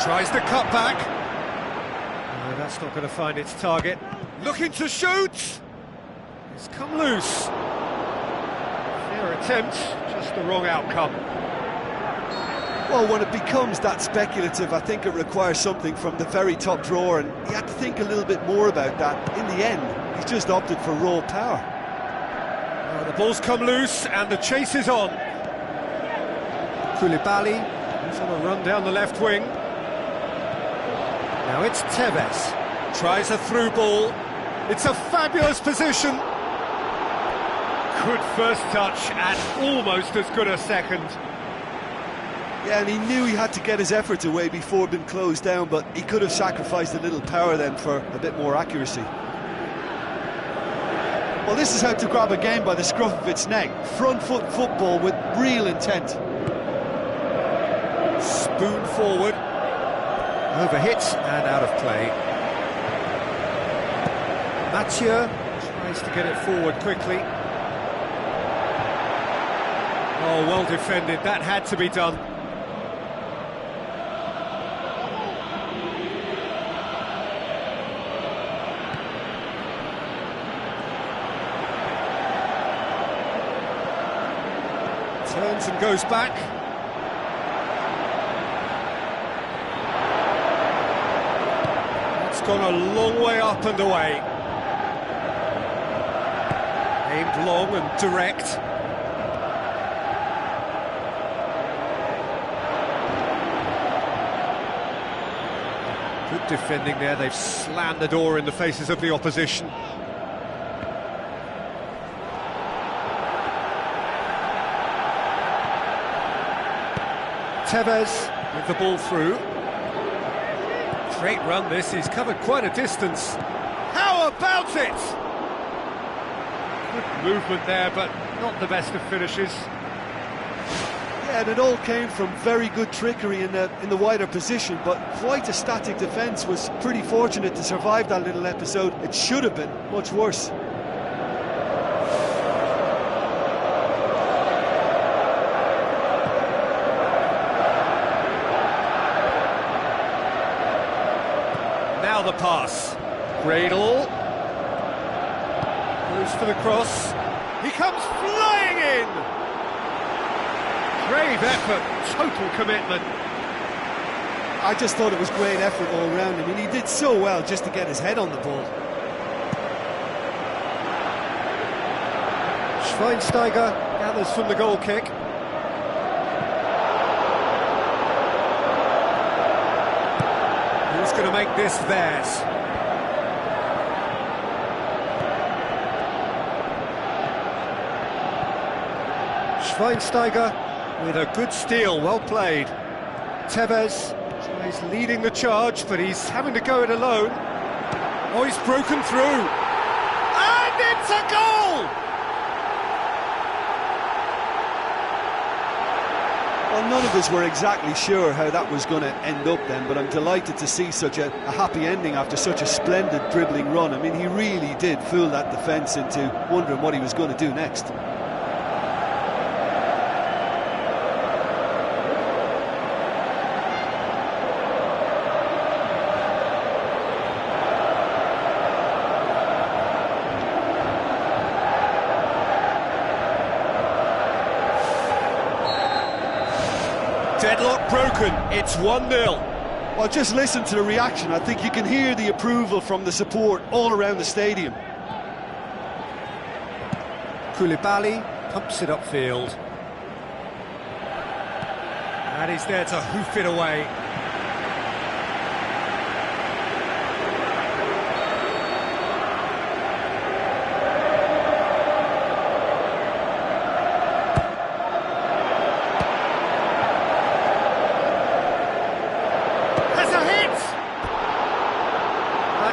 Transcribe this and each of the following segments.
Tries the cut back. No, that's not going to find its target. Looking to shoot! It's come loose. Fair attempt, just the wrong outcome. Well, when it becomes that speculative, I think it requires something from the very top drawer, and he had to think a little bit more about that. In the end, he's just opted for raw power. Well, the ball's come loose, and the chase is on. Koulibaly, he's on a run down the left wing. Now it's Tevez. Tries a through ball. It's a fabulous position. Good first touch, and almost as good a second. Yeah, and he knew he had to get his efforts away before being closed down, but he could have sacrificed a little power then for a bit more accuracy. Well, this is how to grab a game by the scruff of its neck. Front foot football with real intent. Spoon forward. Overhit and out of play. Mathieu tries to get it forward quickly. Oh, well defended. That had to be done. Turns and goes back. It's gone a long way up and away. Aimed long and direct. Good defending there. They've slammed the door in the faces of the opposition. Tevez with the ball through. Great run this, he's covered quite a distance. How about it? Good movement there, but not the best of finishes. Yeah, and it all came from very good trickery in the wider position, but quite a static defence. Was pretty fortunate to survive that little episode. It should have been much worse. Now the pass. Gradle. Goes for the cross. He comes flying in! Brave effort, total commitment. I just thought it was great effort all round. I mean, he did so well just to get his head on the ball. Schweinsteiger gathers from the goal kick. Who's going to make this theirs? Schweinsteiger with a good steal, well played. Tevez tries leading the charge, but he's having to go it alone. Oh, he's broken through. And it's a goal! Well, none of us were exactly sure how that was going to end up then, but I'm delighted to see such a happy ending after such a splendid dribbling run. I mean, he really did fool that defence into wondering what he was going to do next. Deadlock broken, it's 1-0. Well, just listen to the reaction. I think you can hear the approval from the support all around the stadium. Koulibaly pumps it upfield. And he's there to hoof it away.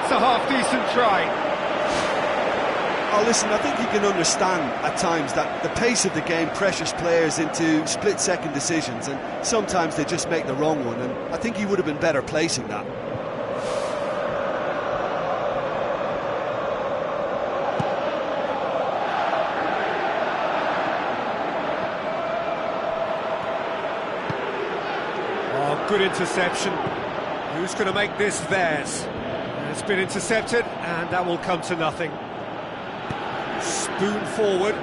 A half-decent try. Oh, listen, I think you can understand at times that the pace of the game pressures players into split-second decisions, and sometimes they just make the wrong one, and I think he would have been better placing that. Oh, good interception. Who's going to make this theirs? It's been intercepted, and that will come to nothing. Spoon forward.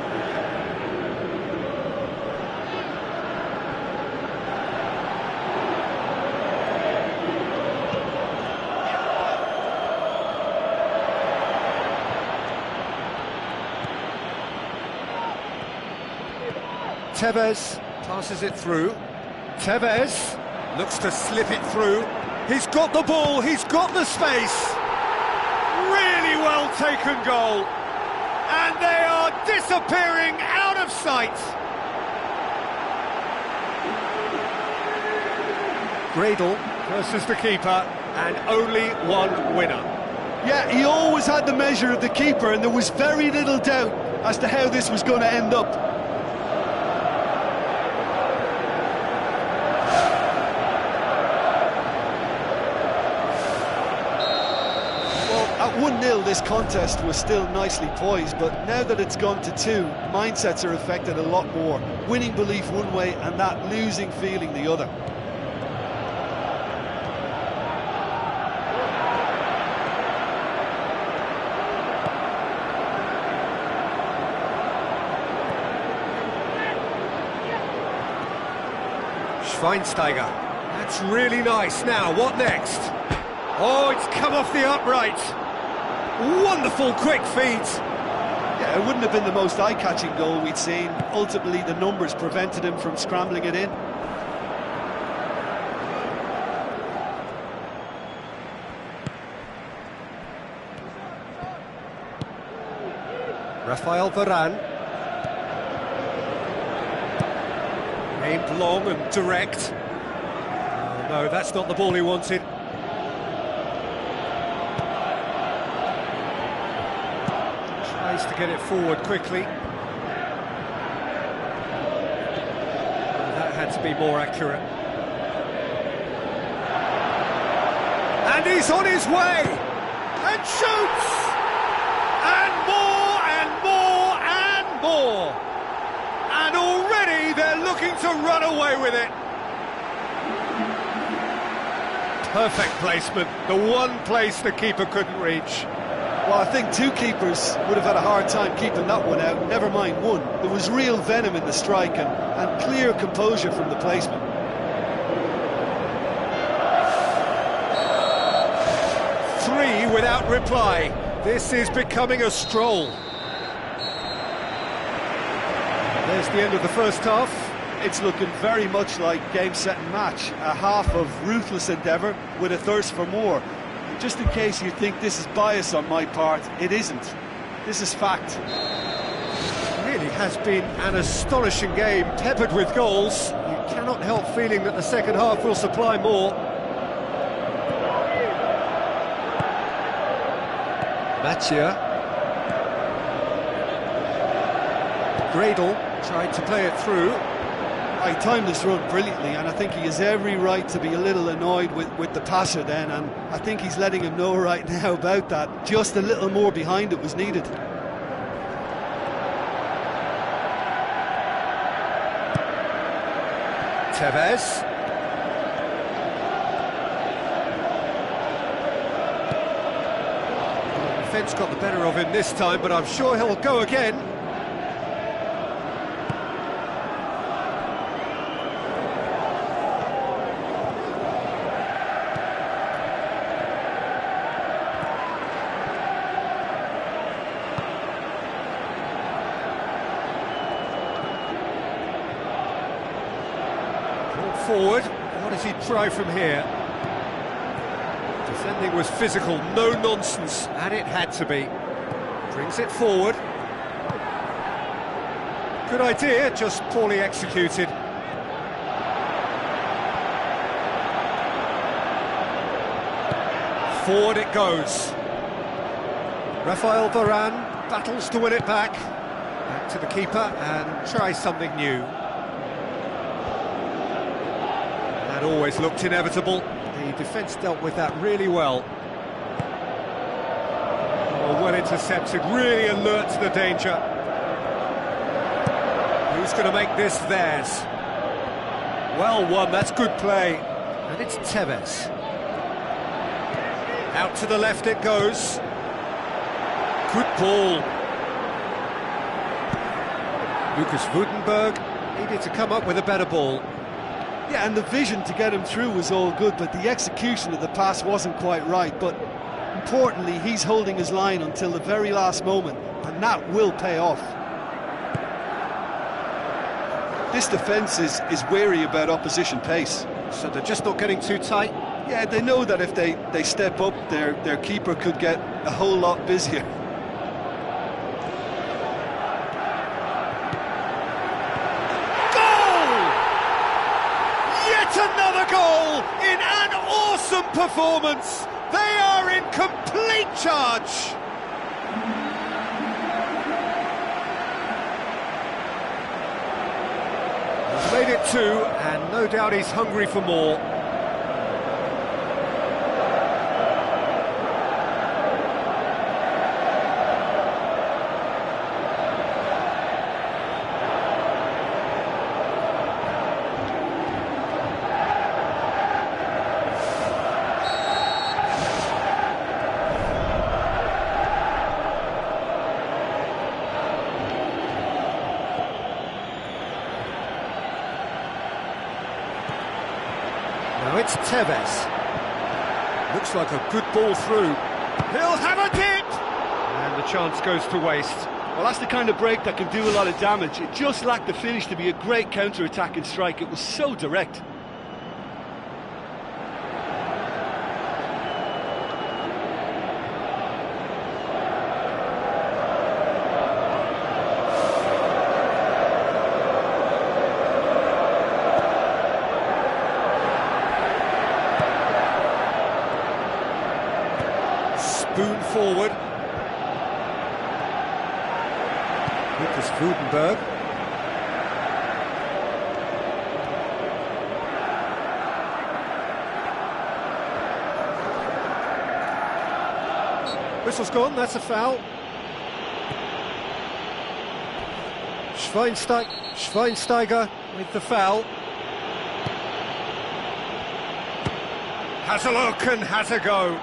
Tevez passes it through. Tevez looks to slip it through. He's got the ball, he's got the space. Really well taken goal. And they are disappearing out of sight. Gradle versus the keeper, and only one winner. Yeah, he always had the measure of the keeper, and there was very little doubt as to how this was going to end up. At 1-0, this contest was still nicely poised, but now that it's gone to 2, mindsets are affected a lot more. Winning belief one way and that losing feeling the other. Schweinsteiger. That's really nice. Now, what next? Oh, it's come off the upright. Wonderful quick feet. Yeah, it wouldn't have been the most eye-catching goal we'd seen. Ultimately, the numbers prevented him from scrambling it in. Rafael Varane. Aimed long and direct. Oh, no, that's not the ball he wanted. To get it forward quickly. That had to be more accurate. And he's on his way! And shoots! And more, and more, and more! And already they're looking to run away with it. Perfect placement, the one place the keeper couldn't reach. Well, I think two keepers would have had a hard time keeping that one out, never mind one. There was real venom in the strike and clear composure from the placement. Three without reply. This is becoming a stroll. There's the end of the first half. It's looking very much like game, set and match. A half of ruthless endeavour with a thirst for more. Just in case you think this is bias on my part, it isn't. This is fact. It really has been an astonishing game, peppered with goals. You cannot help feeling that the second half will supply more. Mathieu. Gradle tried to play it through. He timed this run brilliantly, and I think he has every right to be a little annoyed with the passer then, and I think he's letting him know right now about that. Just a little more behind it was needed. Tevez. The defence got the better of him this time, but I'm sure he'll go again. Forward, what does he try from here? Defending was physical, no nonsense, and it had to be. Brings it forward. Good idea, just poorly executed. Forward it goes. Rafael Varane battles to win it back. Back to the keeper and tries something new. That always looked inevitable. The defence dealt with that really well. Oh, well intercepted, really alert to the danger. Who's going to make this theirs? Well won, that's good play. And it's Tevez. Out to the left it goes. Good ball. Lucas Woudenberg needed to come up with a better ball. Yeah, and the vision to get him through was all good, but the execution of the pass wasn't quite right. But importantly, he's holding his line until the very last moment, and that will pay off. This defence is wary about opposition pace. So they're just not getting too tight? Yeah, they know that if they step up, their keeper could get a whole lot busier. Another goal in an awesome performance. They are in complete charge. He's made it 2, and no doubt he's hungry for more. Now it's Tevez. Looks like a good ball through. He'll have a dip! And the chance goes to waste. Well, that's the kind of break that can do a lot of damage. It just lacked the finish to be a great counter-attacking strike. It was so direct. Spoon forward. Lucas Woudenberg. Whistle's gone, that's a foul. Schweinsteiger with the foul. Has a look and has a go.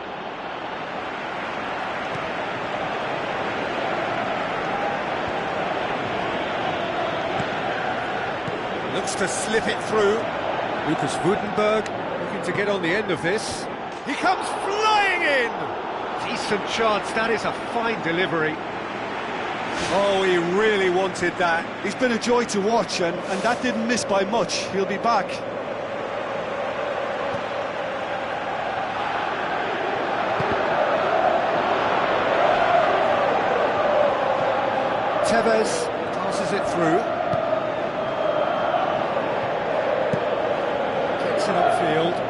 Looks to slip it through. Lucas Woudenberg looking to get on the end of this. He comes flying in! Decent chance, that is a fine delivery. Oh, he really wanted that. He's been a joy to watch, and that didn't miss by much. He'll be back. Tevez passes it through. Gets it upfield.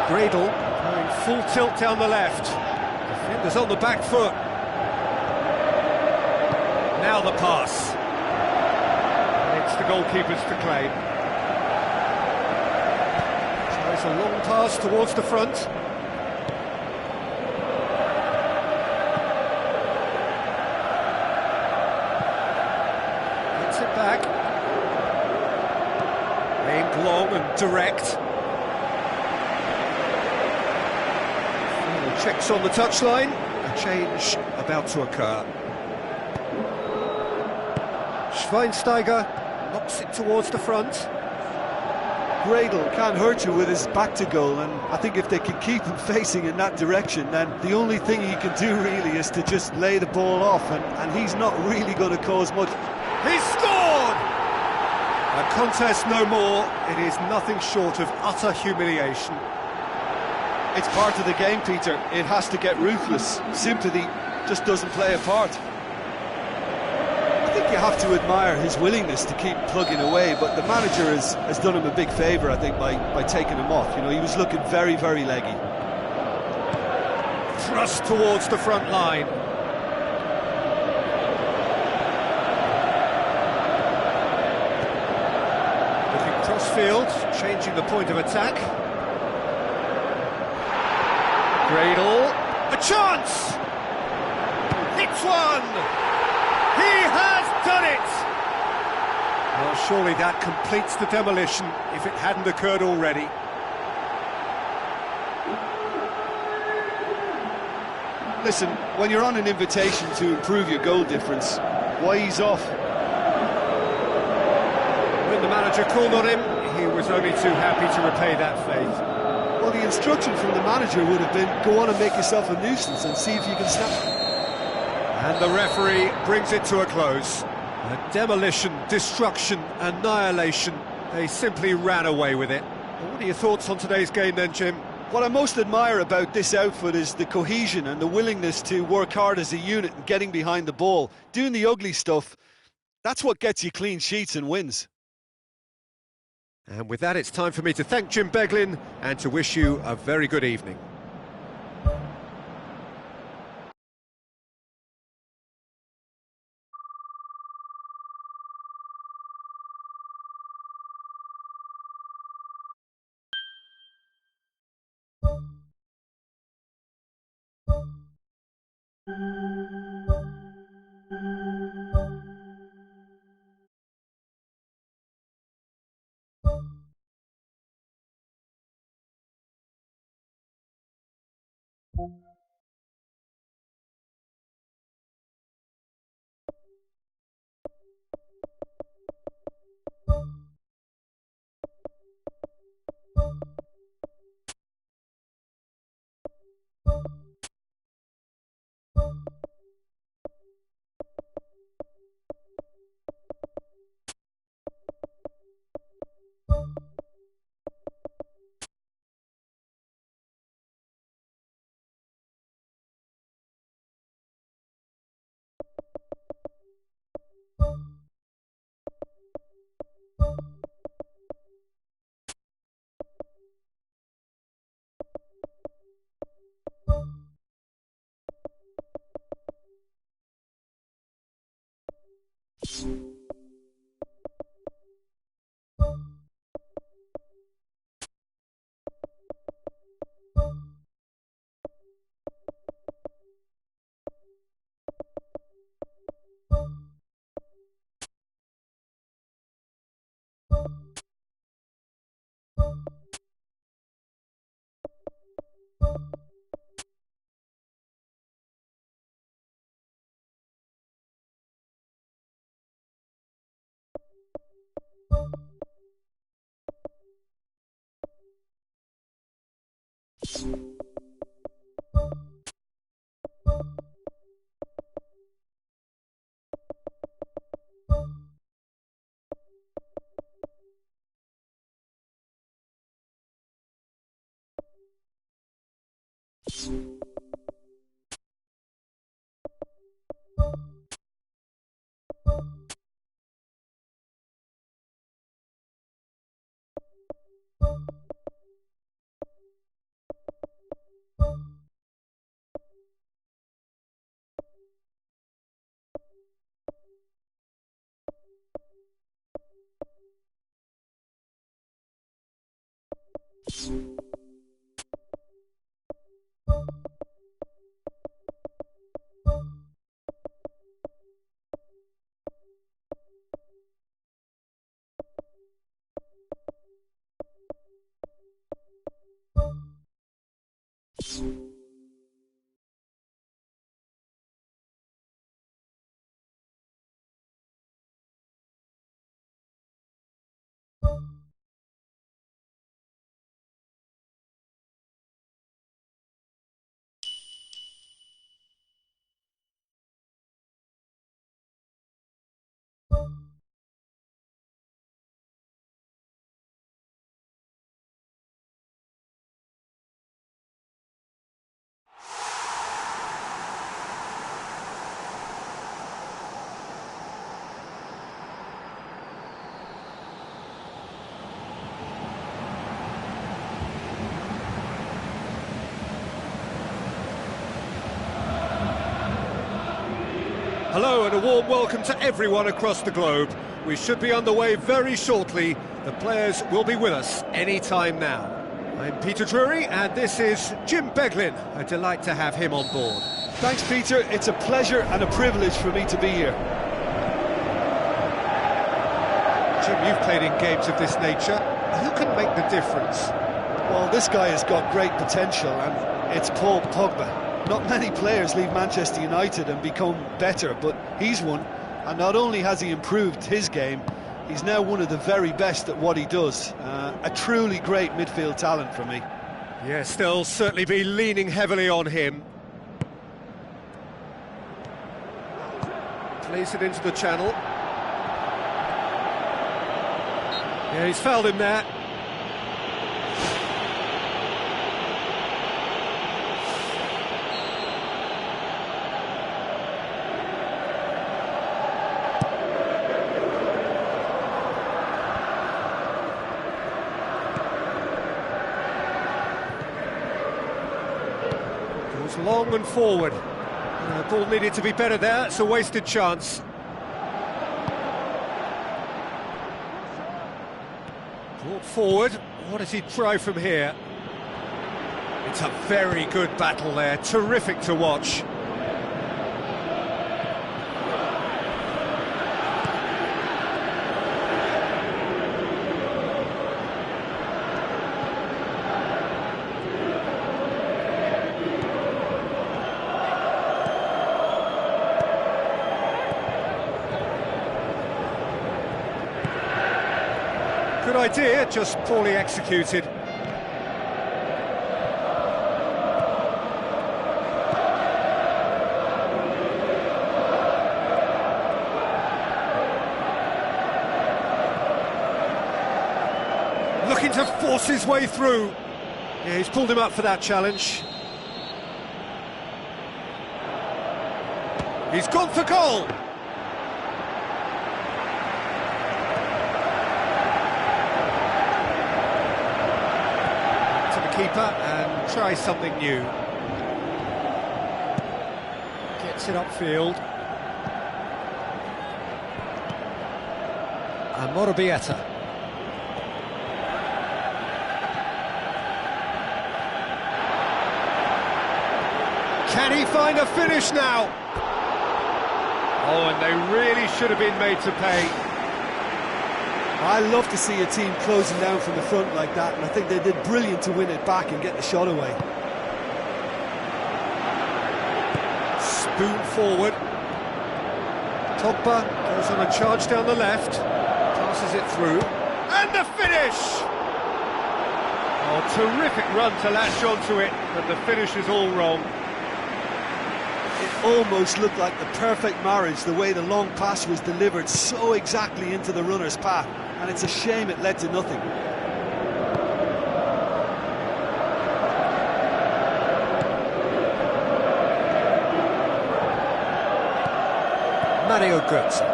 Gradle going full tilt down the left. Defenders on the back foot. Now the pass. And it's the goalkeepers to claim. Tries a long pass towards the front. Gets it back. direct. Final checks on the touchline. A change about to occur. Schweinsteiger knocks it towards the front. Gradle can't hurt you with his back to goal, and I think if they can keep him facing in that direction, then the only thing he can do really is to just lay the ball off, and he's not really going to cause much. He's scored! A contest no more. It is nothing short of utter humiliation. It's part of the game, Peter. It has to get ruthless. Sympathy just doesn't play a part. I think you have to admire his willingness to keep plugging away, but the manager has done him a big favour, I think, by taking him off. You know, he was looking very, very leggy. Thrust towards the front line. Looking cross-field, changing the point of attack. Gradle, a chance! Hits one! He has done it! Well, surely that completes the demolition, if it hadn't occurred already. Listen, when you're on an invitation to improve your goal difference, why ease off? When the manager called on him, he was only too happy to repay that faith. Well, the instruction from the manager would have been, go on and make yourself a nuisance and see if you can snap. And the referee brings it to a close. A demolition, destruction, annihilation. They simply ran away with it. What are your thoughts on today's game then, Jim? What I most admire about this outfit is the cohesion and the willingness to work hard as a unit and getting behind the ball. Doing the ugly stuff, that's what gets you clean sheets and wins. And with that, it's time for me to thank Jim Beglin and to wish you a very good evening. Hello and a warm welcome to everyone across the globe. We should be underway very shortly. The players will be with us any time now. I'm Peter Drury and this is Jim Beglin. A delight to have him on board. Thanks, Peter. It's a pleasure and a privilege for me to be here. Jim, you've played in games of this nature. Who can make the difference? Well, this guy has got great potential, and it's Paul Pogba. Not many players leave Manchester United and become better, but he's one. And not only has he improved his game, he's now one of the very best at what he does. A truly great midfield talent for me. Yes, they'll certainly be leaning heavily on him. Plays it into the channel. Yeah, he's fouled him there. Goes long and forward. Ball needed to be better there. It's a wasted chance. Brought forward. What does he try from here? It's a very good battle there. Terrific to watch. Good idea, just poorly executed. Looking to force his way through. Yeah, he's pulled him up for that challenge. He's gone for goal. Keeper and try something new. Gets it upfield. And Morabieta. Can he find a finish now? Oh, and they really should have been made to pay. I love to see a team closing down from the front like that, and I think they did brilliant to win it back and get the shot away. Spoon forward. Pogba goes on a charge down the left, passes it through, and the finish! Oh, terrific run to latch onto it, but the finish is all wrong. It almost looked like the perfect marriage, the way the long pass was delivered so exactly into the runner's path. And it's a shame it led to nothing. Mario Götze.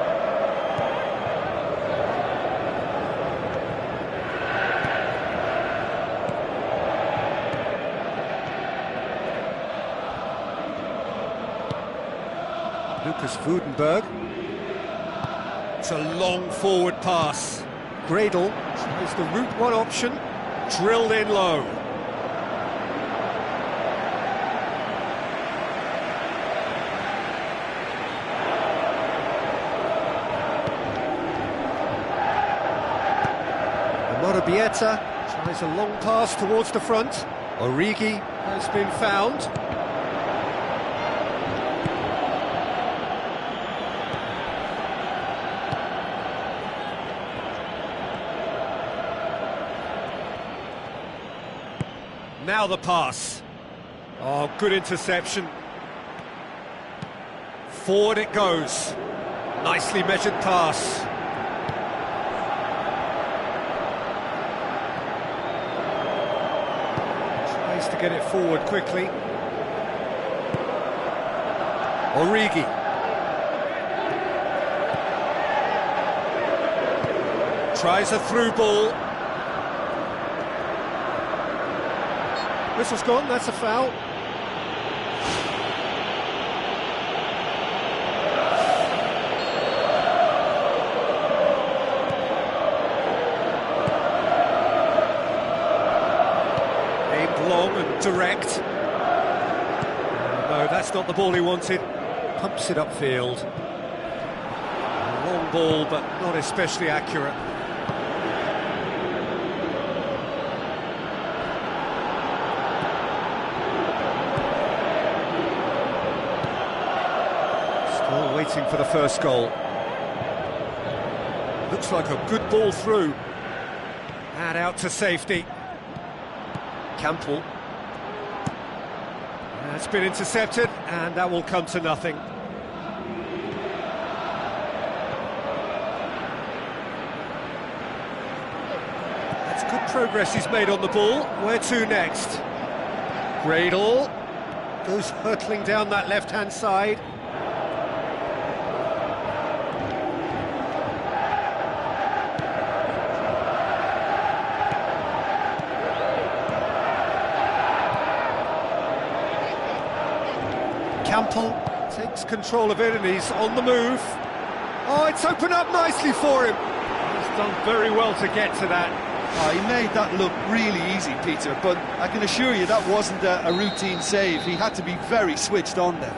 Lucas Vudenberg. It's a long forward pass. Gradle tries the route one option, drilled in low. Morabieta tries a long pass towards the front. Origi has been found. Now the pass. Oh, good interception. Forward it goes. Nicely measured pass. Tries to get it forward quickly. Origi. Tries a through ball. Whistle's gone, that's a foul. Aimed long and direct. No, that's not the ball he wanted. Pumps it upfield. A long ball, but not especially accurate. Waiting for the first goal. Looks like a good ball through. And out to safety. Campbell. That's been intercepted, and that will come to nothing. That's good progress he's made on the ball. Where to next? Gradle goes hurtling down that left-hand side. Campbell takes control of it and he's on the move. Oh, it's opened up nicely for him. He's done very well to get to that. Oh, he made that look really easy, Peter, but I can assure you that wasn't a routine save. He had to be very switched on there.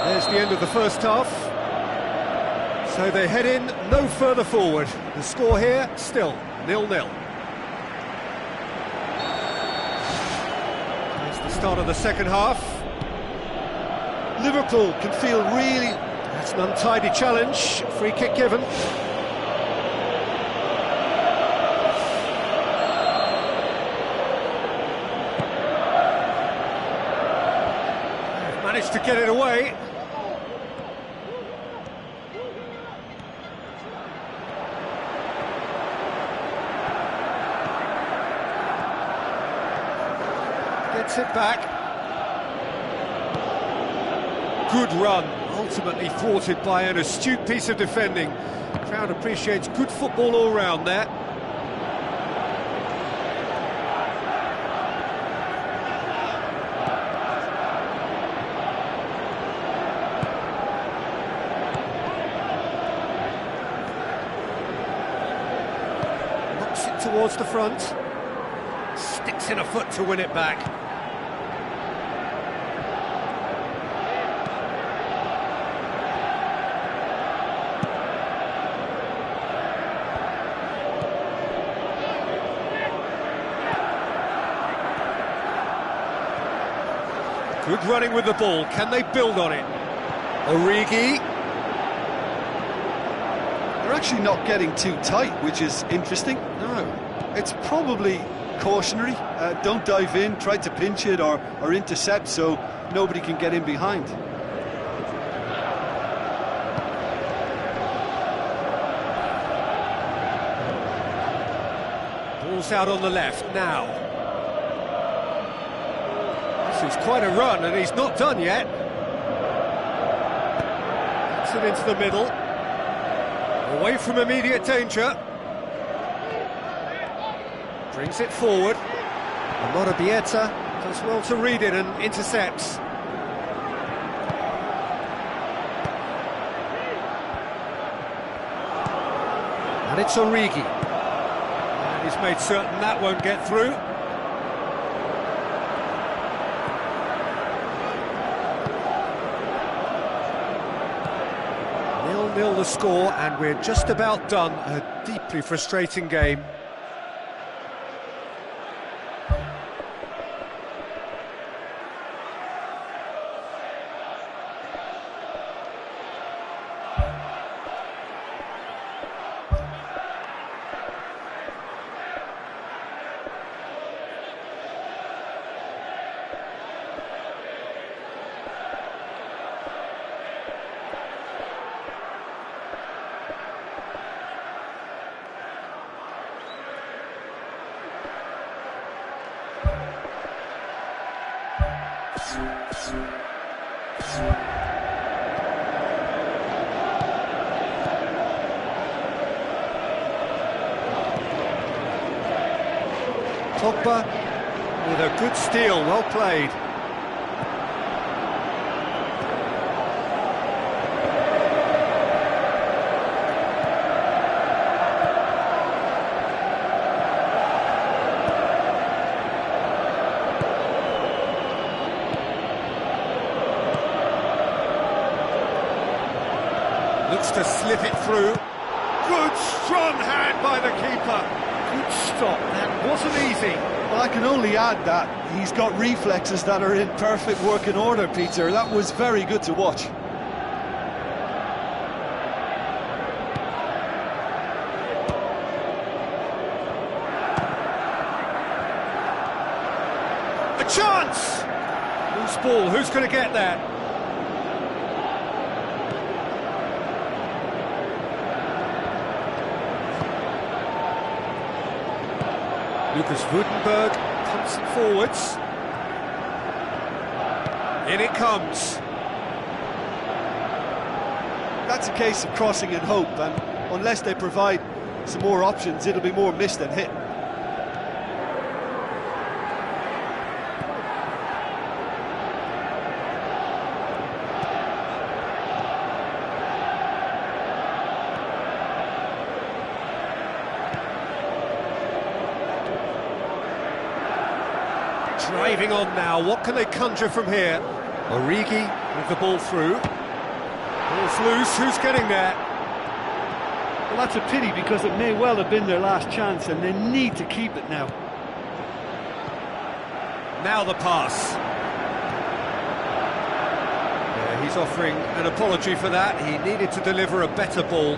There's the end of the first half. So they head in no further forward. The score here, still 0-0. It's the start of the second half. Liverpool can feel really... That's an untidy challenge. Free kick given. They've managed to get it away. Gets it back. Good run, ultimately thwarted by an astute piece of defending. Crowd appreciates good football all round there. Knocks it towards the front. Sticks in a foot to win it back. Good running with the ball. Can they build on it? Origi. They're actually not getting too tight, which is interesting. No. It's probably cautionary. Don't dive in, try to pinch it or intercept so nobody can get in behind. Ball's out on the left now. This is quite a run, and he's not done yet. Gets it into the middle. Away from immediate danger. Brings it forward. Amora Bieta does well to read it and intercepts. And it's Origi. And he's made certain that won't get through. 0-0 the score, and we're just about done. A deeply frustrating game. Pogba with a good steal, well played. Looks to slip it through. Good strong hand by the keeper. Good stop, that wasn't easy. Well, I can only add that he's got reflexes that are in perfect working order, Peter. That was very good to watch. A chance! Loose ball, who's going to get that? Lucas Woudenberg pumps it forwards. In it comes. That's a case of crossing and hope, and unless they provide some more options, it'll be more miss than hit. Driving on now, what can they conjure from here? Origi with the ball through. Ball's loose, who's getting there? Well, that's a pity because it may well have been their last chance and they need to keep it now. Now the pass. Yeah, he's offering an apology for that. He needed to deliver a better ball.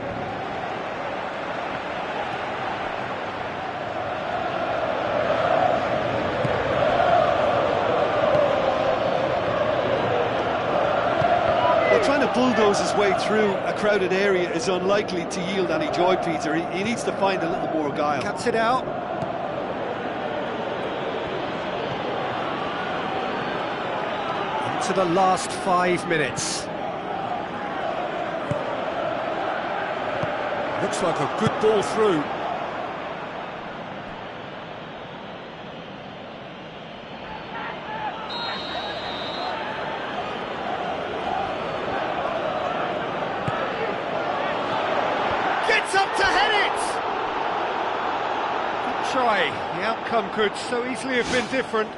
Trying to bulldoze his way through a crowded area is unlikely to yield any joy, Peter. He needs to find a little more guile. Cuts it out. Into the last 5 minutes. Looks like a good ball through. Up to head it! Good try. The outcome could so easily have been different.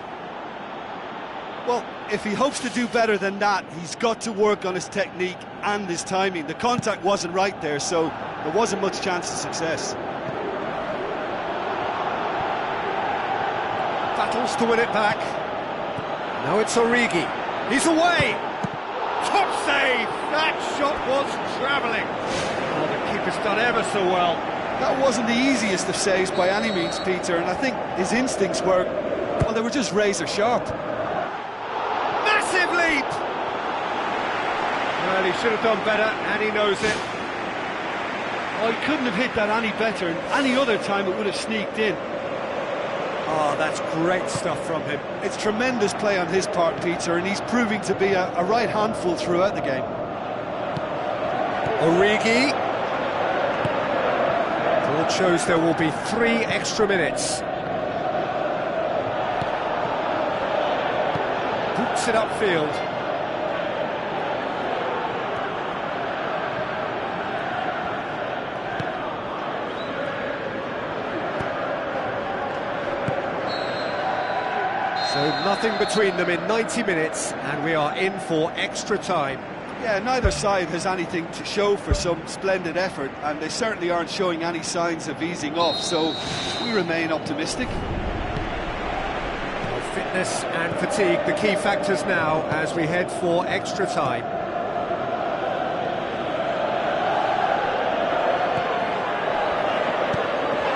Well, if he hopes to do better than that, he's got to work on his technique and his timing. The contact wasn't right there, so there wasn't much chance of success. Battles to win it back. Now it's Origi. He's away! Top save! That shot was travelling. Oh, the keeper's done ever so well. That wasn't the easiest of saves by any means, Peter, and I think his instincts were, well, they were just razor sharp. Massive leap! Well, he should have done better, and he knows it. Oh, he couldn't have hit that any better, and any other time it would have sneaked in. Oh, that's great stuff from him. It's tremendous play on his part, Peter, and he's proving to be a right handful throughout the game. Origi. Board shows there will be 3 extra minutes. Boots it upfield. So nothing between them in 90 minutes, and we are in for extra time. Yeah, neither side has anything to show for some splendid effort, and they certainly aren't showing any signs of easing off, so we remain optimistic. Well, fitness and fatigue, the key factors now as we head for extra time.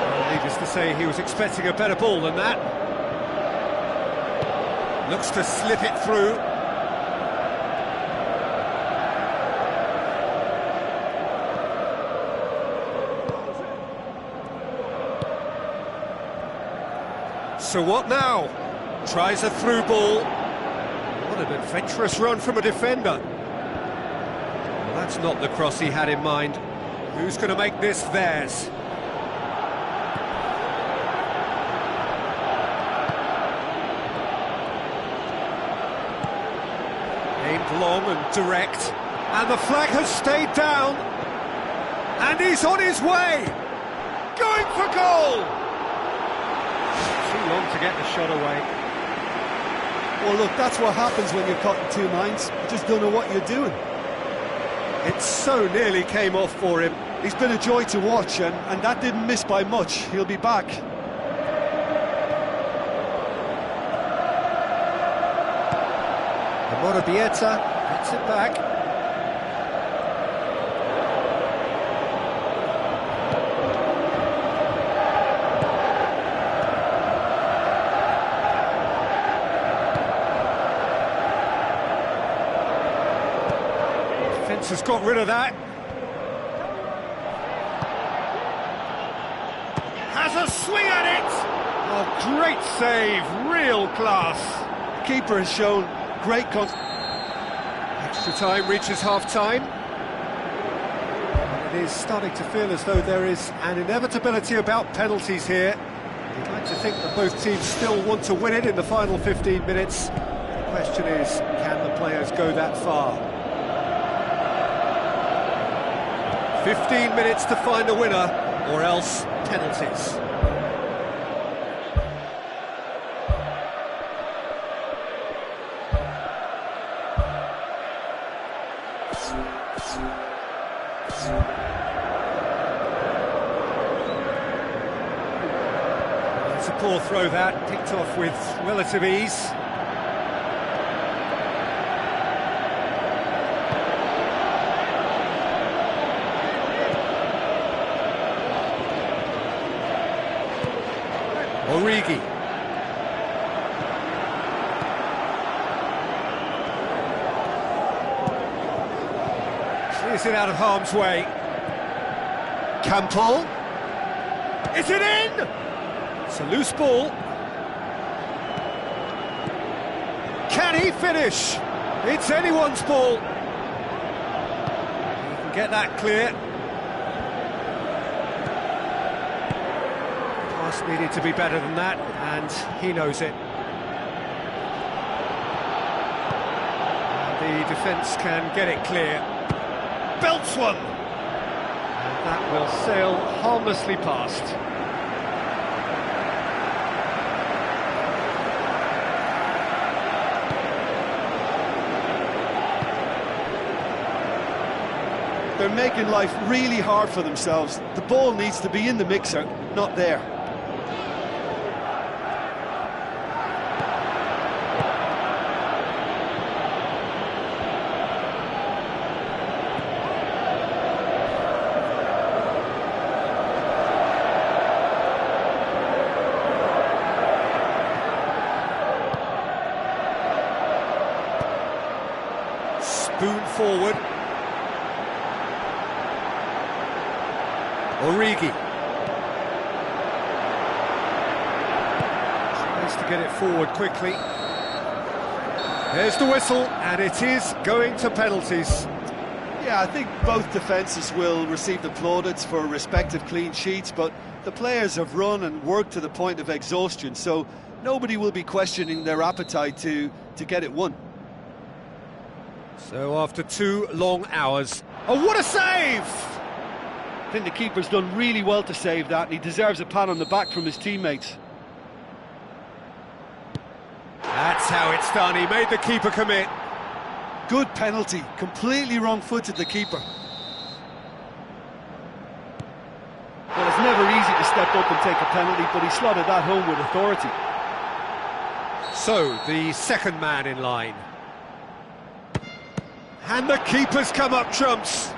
Well, needless to say, he was expecting a better ball than that. Looks to slip it through. So what now? Tries a through ball. What an adventurous run from a defender. Well, that's not the cross he had in mind. Who's going to make this theirs? Aimed long and direct. And the flag has stayed down. And he's on his way. Going for goal. Too long to get the shot away. Well, look, that's what happens when you're caught in two minds. You just don't know what you're doing. It so nearly came off for him. He's been a joy to watch, and that didn't miss by much. He'll be back. Morabieta gets it back. Defence has got rid of that. Has a swing at it! Oh, great save, real class. The keeper has shown great Extra time reaches half-time. It is starting to feel as though there is an inevitability about penalties here. You'd like to think that both teams still want to win it in the final 15 minutes. The question is, can the players go that far? 15 minutes to find a winner, or else penalties. It's a poor throw that, picked off with relative ease. Origi. Clears it out of harm's way. Campbell. Is it in? It's a loose ball. Can he finish? It's anyone's ball. He can get that clear. Pass needed to be better than that, and he knows it. And the defence can get it clear. Belts one! And that will sail harmlessly past. They're making life really hard for themselves. The ball needs to be in the mixer, not there. Spoon forward. Origi. Tries to get it forward quickly. There's the whistle, and it is going to penalties. Yeah, I think both defences will receive the plaudits for respective clean sheets, but the players have run and worked to the point of exhaustion, so nobody will be questioning their appetite to get it won. So after 2 long hours, oh, what a save! I think the keeper's done really well to save that, and he deserves a pat on the back from his teammates. That's how it's done, he made the keeper commit. Good penalty, completely wrong-footed the keeper. Well, it's never easy to step up and take a penalty, but he slotted that home with authority. So, the second man in line. And the keeper's come up trumps.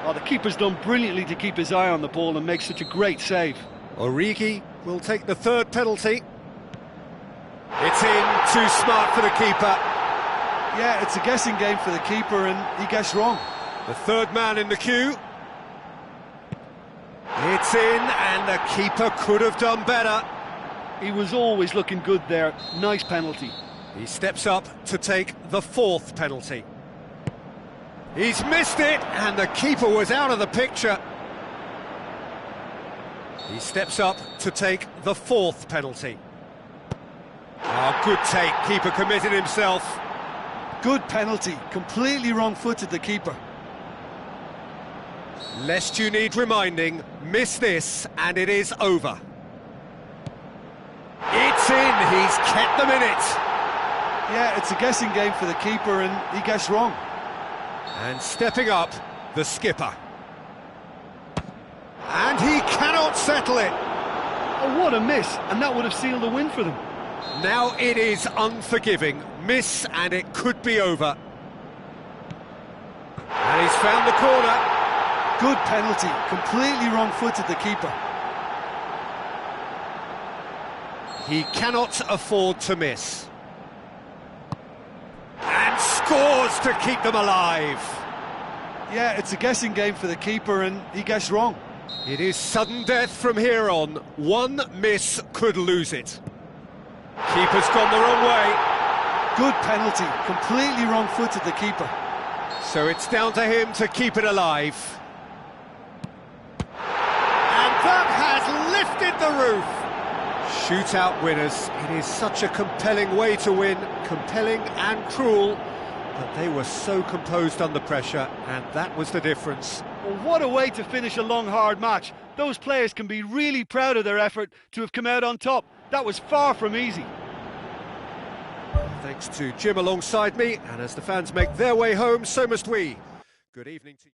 Oh, the keeper's done brilliantly to keep his eye on the ball and make such a great save. Origi will take the third penalty. It's in, too smart for the keeper. Yeah, it's a guessing game for the keeper and he guessed wrong. The third man in the queue. It's in, and the keeper could have done better. He was always looking good there. Nice penalty. He steps up to take the fourth penalty. He's missed it, and the keeper was out of the picture. He steps up to take the fourth penalty. Oh, good take, keeper committed himself. Good penalty, completely wrong-footed the keeper. Lest you need reminding, miss this and it is over. It's in, he's kept them in it. Yeah, it's a guessing game for the keeper and he guessed wrong. And stepping up, the skipper. And he cannot settle it. Oh, what a miss, and that would have sealed the win for them. Now it is unforgiving. Miss and it could be over. And he's found the corner. Good penalty, completely wrong-footed the keeper. He cannot afford to miss. And scores to keep them alive. Yeah, it's a guessing game for the keeper and he guessed wrong. It is sudden death from here on. One miss could lose it. Keeper's gone the wrong way. Good penalty, completely wrong-footed the keeper. So it's down to him to keep it alive. And that has lifted the roof. Shootout winners. It is such a compelling way to win. Compelling and cruel. But they were so composed under pressure, and that was the difference. Well, what a way to finish a long, hard match. Those players can be really proud of their effort to have come out on top. That was far from easy. Thanks to Jim alongside me, and as the fans make their way home, so must we. Good evening to you.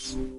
Warm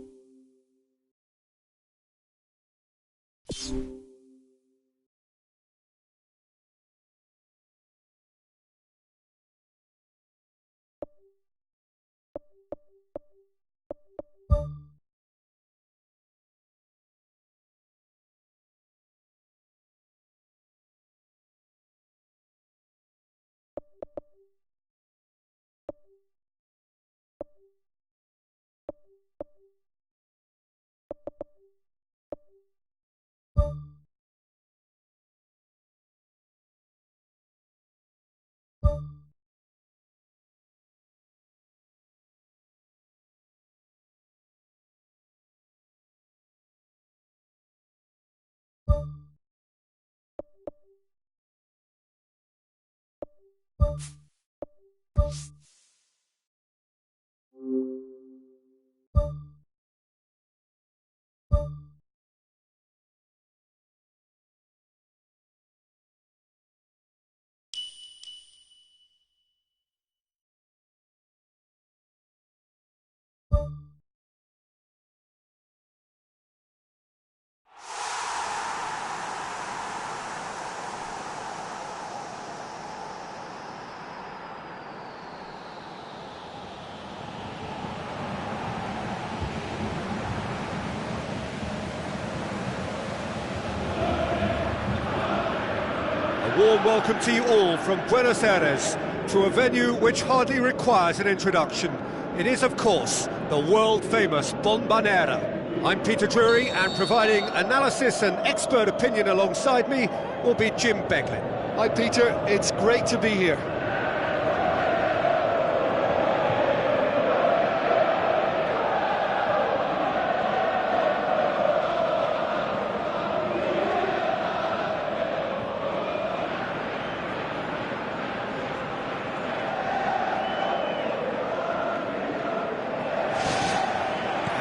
welcome to you all from Buenos Aires to a venue which hardly requires an introduction. It is, of course, the world-famous Bombonera. I'm Peter Drury, and providing analysis and expert opinion alongside me will be Jim Beglin. Hi Peter, it's great to be here.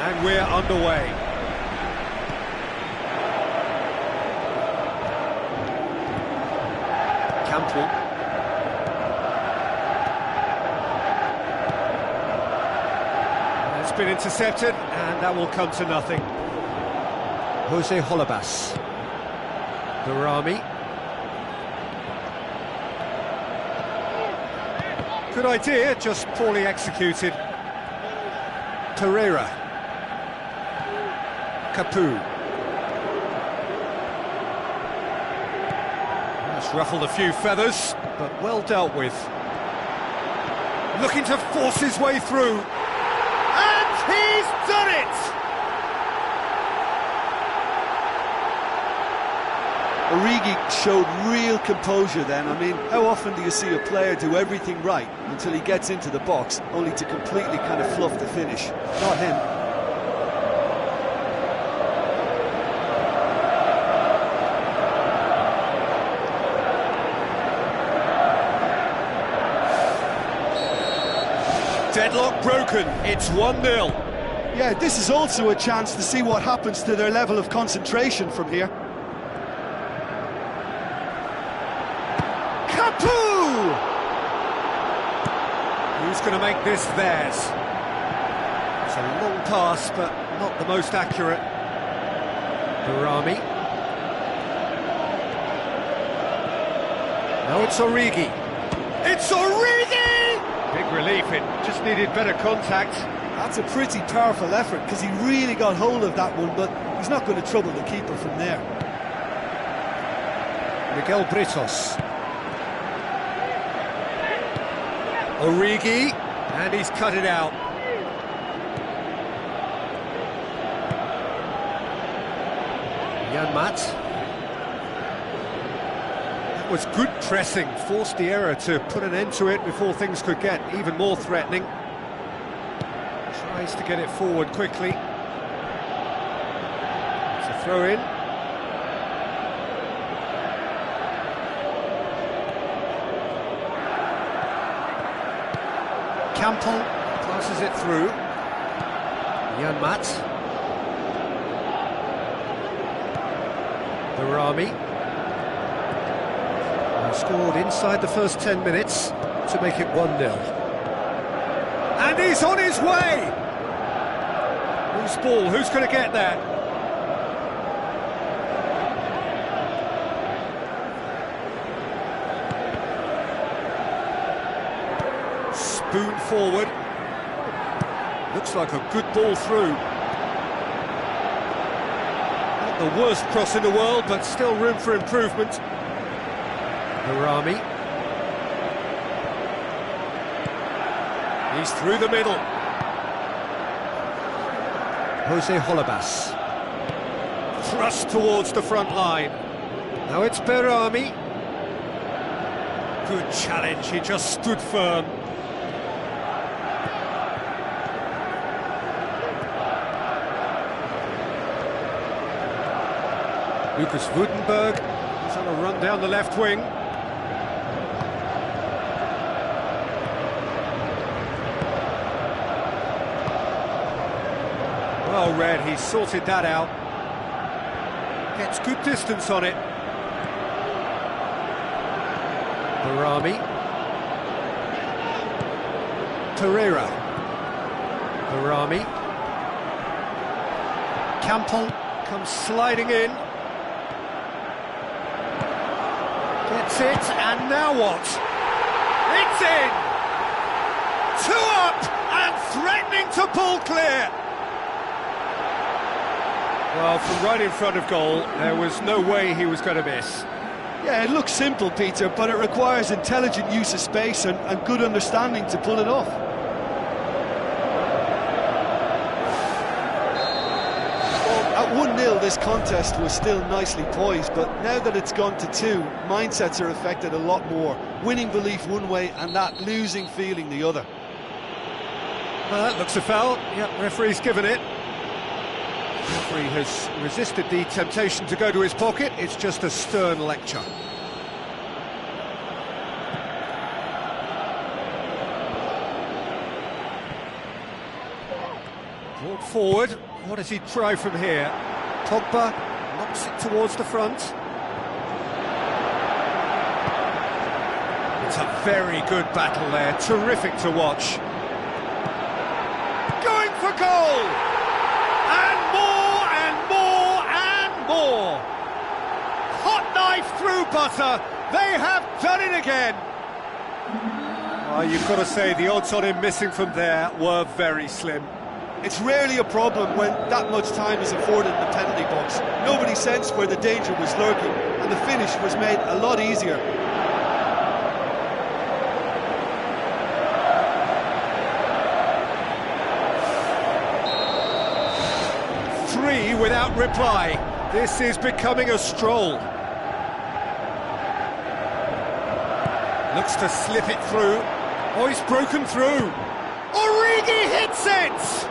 And we're underway. Campbell. It's been intercepted, and that will come to nothing. Jose Holebas. Durrami. Good idea, just poorly executed. Torreira. Capu. That's ruffled a few feathers, but well dealt with. Looking to force his way through. And he's done it! Origi showed real composure then. I mean, how often do you see a player do everything right until he gets into the box, only to completely kind of fluff the finish? Not him. Deadlock broken, it's 1-0. Yeah, this is also a chance to see what happens to their level of concentration from here. Capu! Who's going to make this theirs? It's a long pass, but not the most accurate. Durrami. Now it's Origi. It's Origi! Big relief, it just needed better contact. That's a pretty powerful effort, because he really got hold of that one, but he's not going to trouble the keeper from there. Miguel Britos. Origi, and he's cut it out. Jan Maat. That was good pressing, forced the error to put an end to it before things could get even more threatening. Tries to get it forward quickly. It's a throw in. Campbell passes it through. Jan Maat. Durrami. Scored inside the first 10 minutes to make it 1-0. And he's on his way! loose ball, who's going to get that? Spoon forward. Looks like a good ball through. Not the worst cross in the world, but still room for improvement. Harami. He's through the middle. Jose Holebas. Thrust towards the front line. Now it's Berami. Good challenge, he just stood firm. Lucas Woudenberg is on a run down the left wing. Well read, he sorted that out. Gets good distance on it. Barami. Torreira. Barami. Campbell comes sliding in. Gets it, and now what? It's in! 2 up, and threatening to pull clear! Well, from right in front of goal, there was no way he was going to miss. Yeah, it looks simple, Peter, but it requires intelligent use of space and good understanding to pull it off. Well, at 1-0, this contest was still nicely poised, but now that it's gone to 2, mindsets are affected a lot more. Winning belief one way and that losing feeling the other. Well, that looks a foul. Yep, referee's given it. Referee has resisted the temptation to go to his pocket. It's just a stern lecture. Brought forward. What does he try from here? Pogba knocks it towards the front. It's a very good battle there. Terrific to watch. Going for goal! More. Hot knife through butter. They have done it again. Oh, you've got to say the odds on him missing from there were very slim. It's rarely a problem when that much time is afforded in the penalty box. Nobody sensed where the danger was lurking, and the finish was made a lot easier. Three without reply. This is becoming a stroll. Looks to slip it through. Oh, he's broken through. Origi hits it!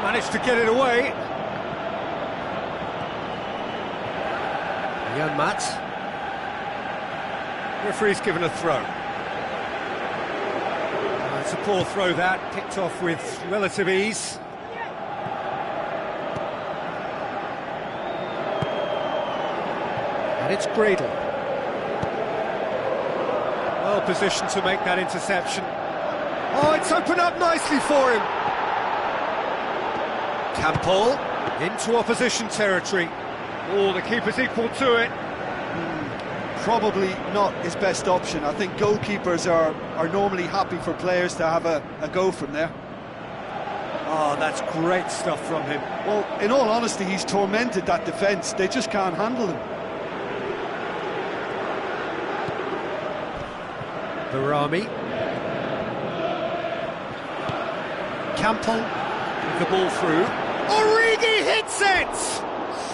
Managed to get it away. Jan Maat. Referee's given a throw. It's a poor throw that, picked off with relative ease. And it's Gradle. Well positioned to make that interception. Oh, it's opened up nicely for him. Campbell into opposition territory. Oh, the keeper's equal to it. Probably not his best option. I think goalkeepers are normally happy for players to have a go from there. Oh, that's great stuff from him. Well, in all honesty, he's tormented that defence. They just can't handle him. Barami. Campbell with the ball through. Origi hits it!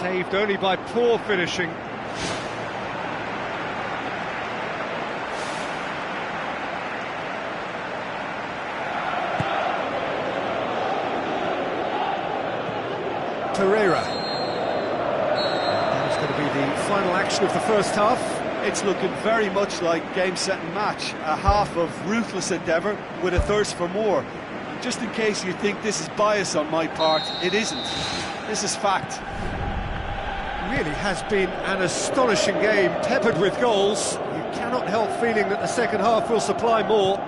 Saved only by poor finishing. Torreira. That's going to be the final action of the first half. It's looking very much like game, set and match. A half of ruthless endeavour with a thirst for more. Just in case you think this is bias on my part, it isn't. This is fact. Really has been an astonishing game, peppered with goals. You cannot help feeling that the second half will supply more.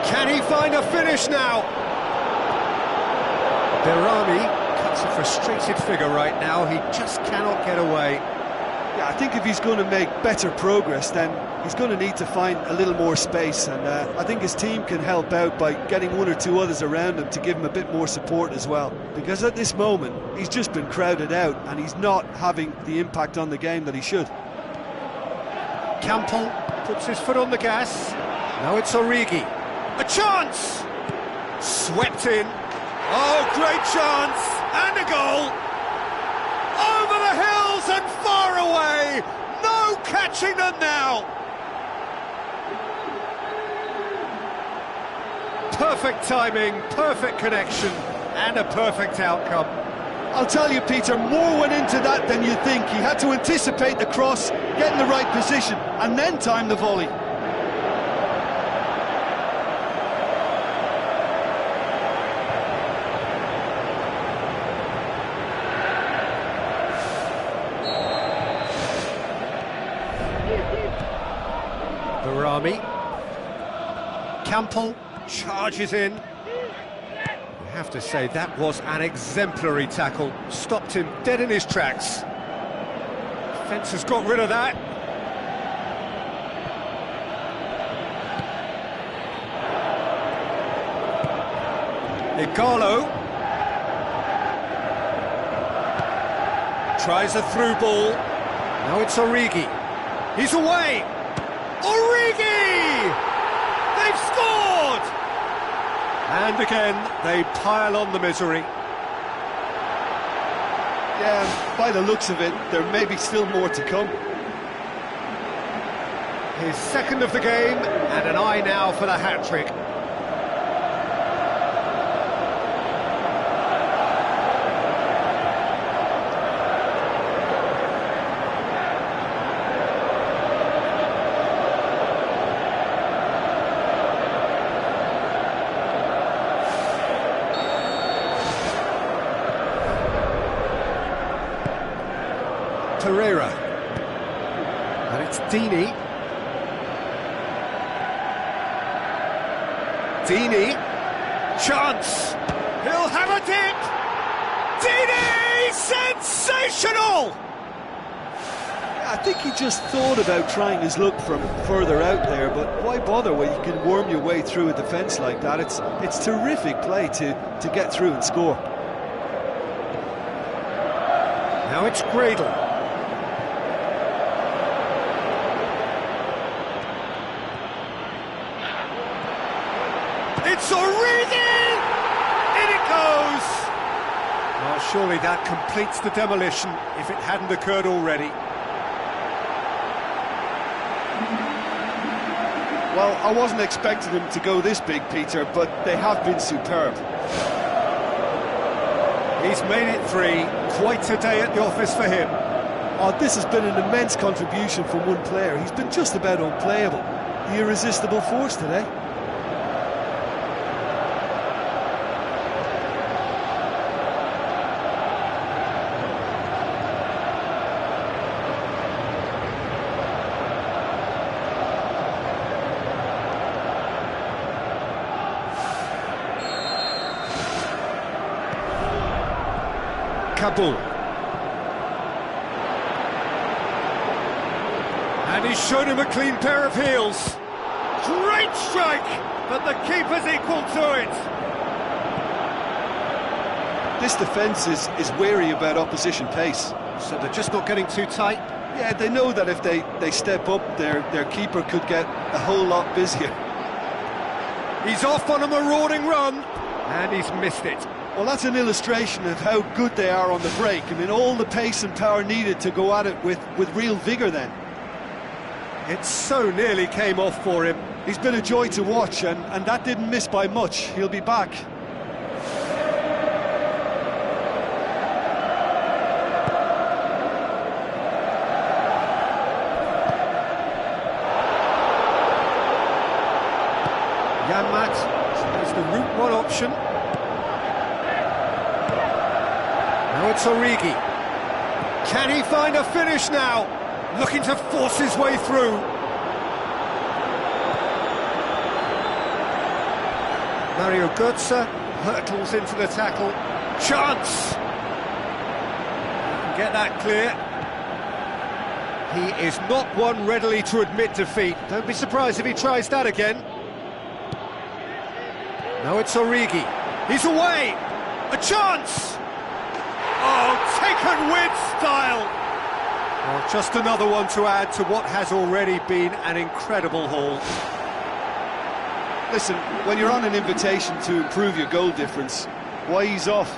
Can he find a finish now? Berami cuts a frustrated figure right now. He just cannot get away. Yeah, I think if he's going to make better progress, then he's going to need to find a little more space, and I think his team can help out by getting one or two others around him to give him a bit more support as well, because at this moment he's just been crowded out and he's not having the impact on the game that he should. Campbell puts his foot on the gas. Now it's Origi. A chance! Swept in. Oh, great chance! And a goal! Over the hills and far away! No catching them now! Perfect timing, perfect connection, and a perfect outcome. I'll tell you, Peter, more went into that than you think. He had to anticipate the cross, get in the right position, and then time the volley. Berami. Campbell charges in. You have to say that was an exemplary tackle. Stopped him dead in his tracks. Defence has got rid of that. Igalo tries a through ball. Now it's Origi. He's away. Origi! They've scored! And again, they pile on the misery. Yeah, by the looks of it, there may be still more to come. His second of the game, and an eye now for the hat-trick. Pereira, and it's Deeney. Deeney, chance, he'll have a dip. Deeney, sensational! I think he just thought about trying his luck from further out there, but why bother when you can worm your way through a defence like that? It's terrific play to get through and score. Now it's Gradle. It's Origi! In it goes! Well, surely that completes the demolition if it hadn't occurred already. Well, I wasn't expecting them to go this big, Peter, but they have been superb. He's made it 3. Quite a day at the office for him. Oh, this has been an immense contribution from one player. He's been just about unplayable. The irresistible force today. Kabul. And he's shown him a clean pair of heels. Great strike, but the keeper's equal to it. This defence is wary about opposition pace. So they're just not getting too tight? Yeah, they know that if they step up, their keeper could get a whole lot busier. He's off on a marauding run, and he's missed it. Well, that's an illustration of how good they are on the break. I mean, all the pace and power needed to go at it with real vigour then. It so nearly came off for him. He's been a joy to watch, and that didn't miss by much. He'll be back. Yanmat is the route 1 option. Now it's Origi. Can he find a finish now? Looking to force his way through. Mario Götze hurtles into the tackle. Chance! Get that clear. He is not one readily to admit defeat. Don't be surprised if he tries that again. Now it's Origi. He's away! A chance! Oh, taken with style! Well, just another one to add to what has already been an incredible haul. Listen, when you're on an invitation to improve your goal difference, why he's off?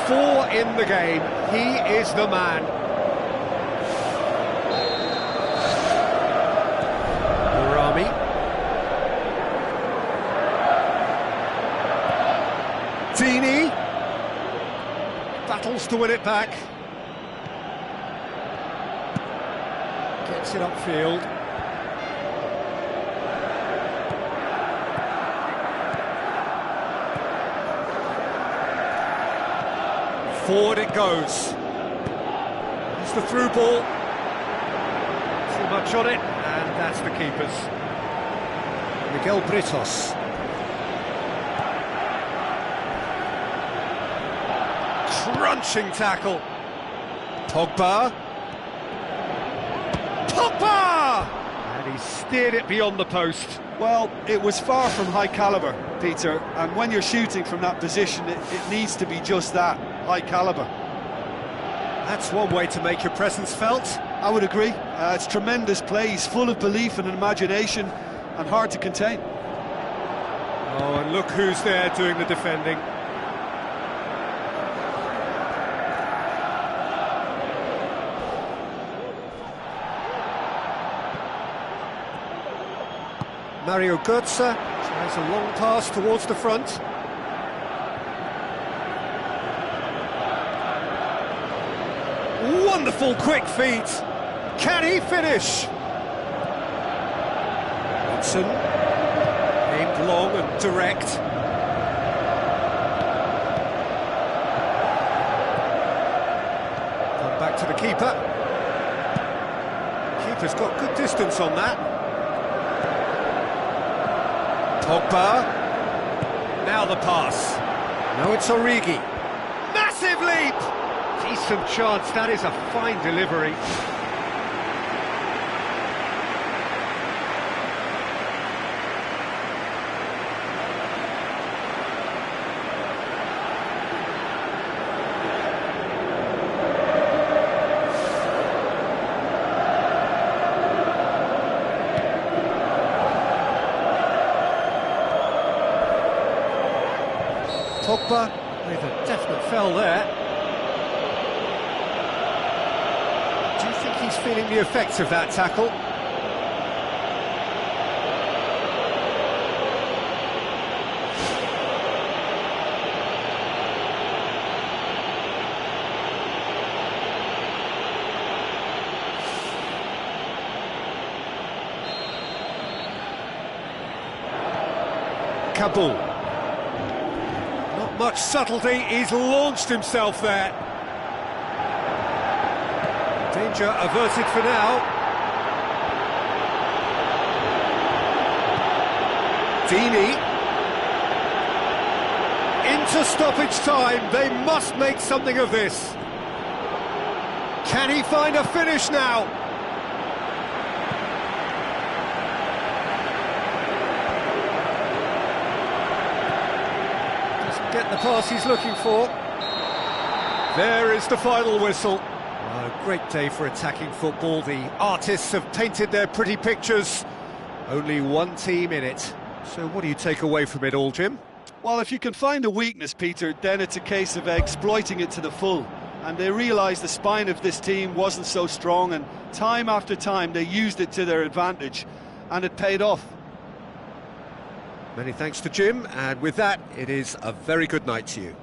4 in the game. He is the man. Rami. Dini. Battles to win it back. Gets it upfield. Forward it goes. It's the through ball. Too much on it, and that's the keeper's. Miguel Britos. Crunching tackle. Pogba. Pogba! And he steered it beyond the post. Well, it was far from high calibre, Peter, and when you're shooting from that position, it needs to be just that, high calibre. That's one way to make your presence felt. I would agree. It's tremendous play. He's full of belief and imagination and hard to contain. Oh, and look who's there doing the defending. Mario Götze tries a long pass towards the front. Wonderful quick feet. Can he finish? Watson, aimed long and direct. Come back to the keeper. Keeper's got good distance on that. Pogba. Now the pass. No, it's Origi. Massive leap! Decent chance, that is a fine delivery. Pogba with a definite fell there. Do you think he's feeling the effects of that tackle? Kabul. Not much subtlety, he's launched himself there. Danger averted for now. Dini. Into stoppage time, they must make something of this. Can he find a finish now? Get the pass he's looking for. There is the final whistle. A great day for attacking football. The artists have painted their pretty pictures. Only one team in it. So what do you take away from it all, Jim? Well, if you can find a weakness, Peter, then it's a case of exploiting it to the full. And they realised the spine of this team wasn't so strong, and time after time they used it to their advantage, and it paid off. Many thanks to Jim, and with that, it is a very good night to you.